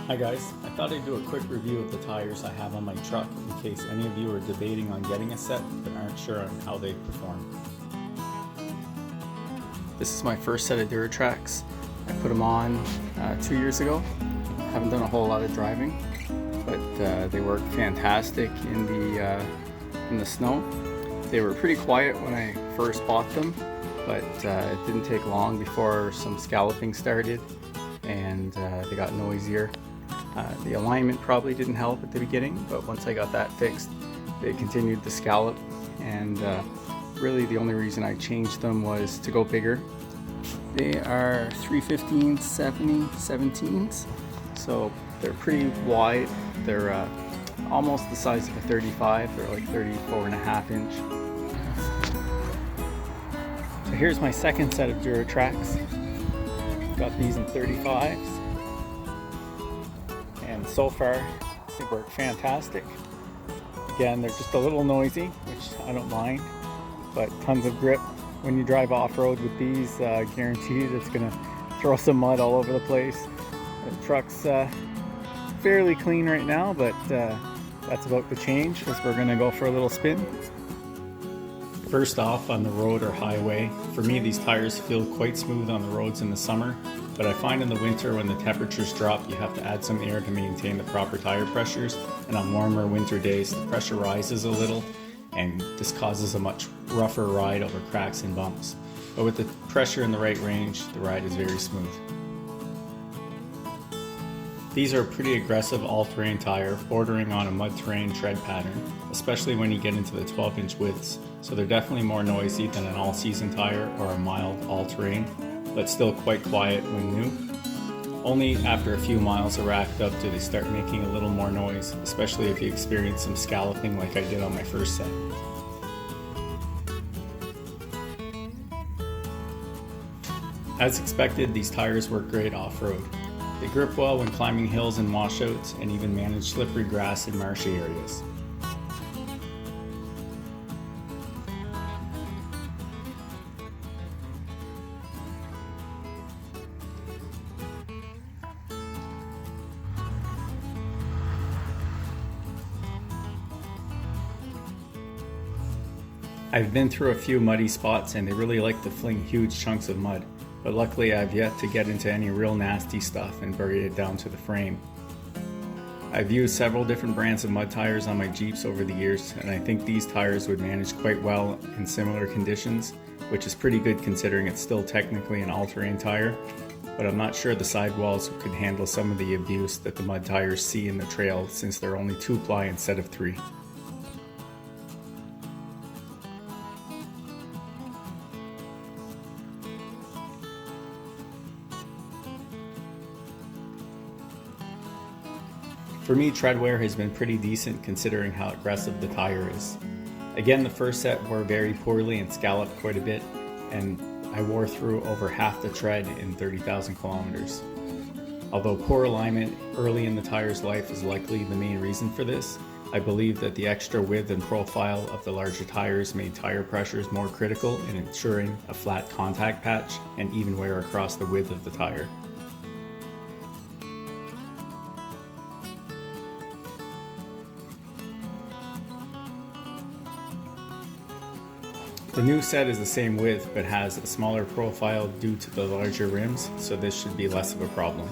Hi guys, I thought I'd do a quick review of the tires I have on my truck in case any of you are debating on getting a set but aren't sure on how they perform. This is my first set of Duratrax. I put them on 2 years ago. Haven't done a whole lot of driving, but they work fantastic in the snow. They were pretty quiet when I first bought them, but it didn't take long before some scalloping started and they got noisier. The alignment probably didn't help at the beginning, but once I got that fixed, they continued to scallop, and really the only reason I changed them was to go bigger. They are 315 17s, so they're pretty wide. They're almost the size of a 35. They're like 34.5 inch. So here's my second set of Duratrax. Got these in 35s. And so far they work fantastic. Again, they're just a little noisy, which I don't mind, but tons of grip. When you drive off-road with these, guaranteed it's gonna throw some mud all over the place. The truck's fairly clean right now, but that's about to change as we're gonna go for a little spin. First off, on the road or highway, for me these tires feel quite smooth on the roads in the summer, but I find in the winter when the temperatures drop, you have to add some air to maintain the proper tire pressures, and on warmer winter days the pressure rises a little and this causes a much rougher ride over cracks and bumps. But with the pressure in the right range, the ride is very smooth. These are a pretty aggressive all-terrain tire, bordering on a mud-terrain tread pattern, especially when you get into the 12-inch widths, so they're definitely more noisy than an all-season tire or a mild all-terrain, but still quite quiet when new. Only after a few miles are racked up do they start making a little more noise, especially if you experience some scalloping like I did on my first set. As expected, these tires work great off-road. They grip well when climbing hills and washouts, and even manage slippery grass in marshy areas. I've been through a few muddy spots and they really like to fling huge chunks of mud, but luckily I've yet to get into any real nasty stuff and bury it down to the frame. I've used several different brands of mud tires on my Jeeps over the years, and I think these tires would manage quite well in similar conditions, which is pretty good considering it's still technically an all-terrain tire, but I'm not sure the sidewalls could handle some of the abuse that the mud tires see in the trail since they're only 2-ply instead of 3. For me, Treadwear has been pretty decent considering how aggressive the tire is. Again, the first set wore very poorly and scalloped quite a bit, and I wore through over half the tread in 30,000 kilometers. Although poor alignment early in the tire's life is likely the main reason for this, I believe that the extra width and profile of the larger tires made tire pressures more critical in ensuring a flat contact patch and even wear across the width of the tire. The new set is the same width but has a smaller profile due to the larger rims, so this should be less of a problem.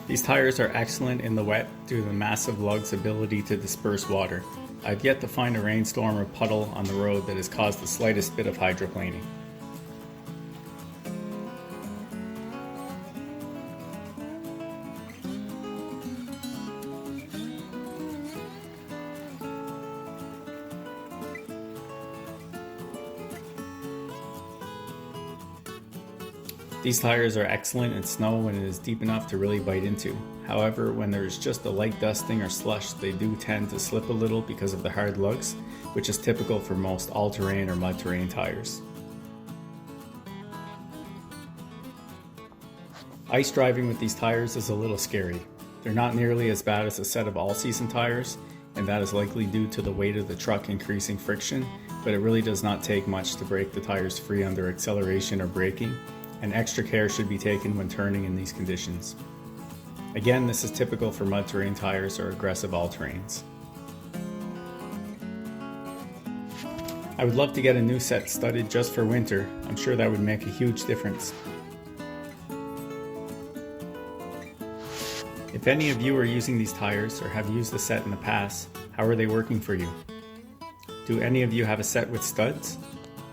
These tires are excellent in the wet due to the massive lug's ability to disperse water. I've yet to find a rainstorm or puddle on the road that has caused the slightest bit of hydroplaning. These tires are excellent in snow when it is deep enough to really bite into. However, when there is just a light dusting or slush, they do tend to slip a little because of the hard lugs, which is typical for most all-terrain or mud-terrain tires. Ice driving with these tires is a little scary. They're not nearly as bad as a set of all-season tires, and that is likely due to the weight of the truck increasing friction, but it really does not take much to break the tires free under acceleration or braking, and extra care should be taken when turning in these conditions. Again, this is typical for mud terrain tires or aggressive all-terrains. I would love to get a new set studded just for winter. I'm sure that would make a huge difference. If any of you are using these tires or have used the set in the past, how are they working for you? Do any of you have a set with studs?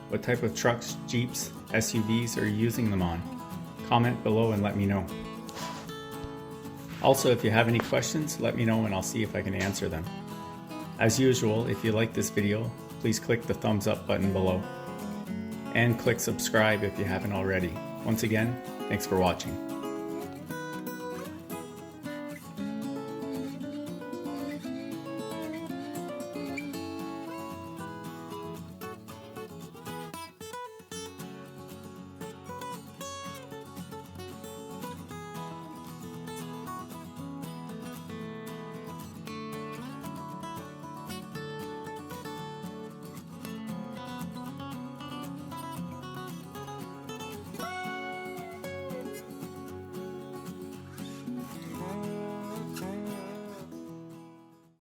What type of trucks, Jeeps, SUVs are you using them on? Comment below and let me know. Also, if you have any questions, let me know and I'll see if I can answer them. As usual, if you like this video, please click the thumbs up button below. And click subscribe if you haven't already. Once again, thanks for watching.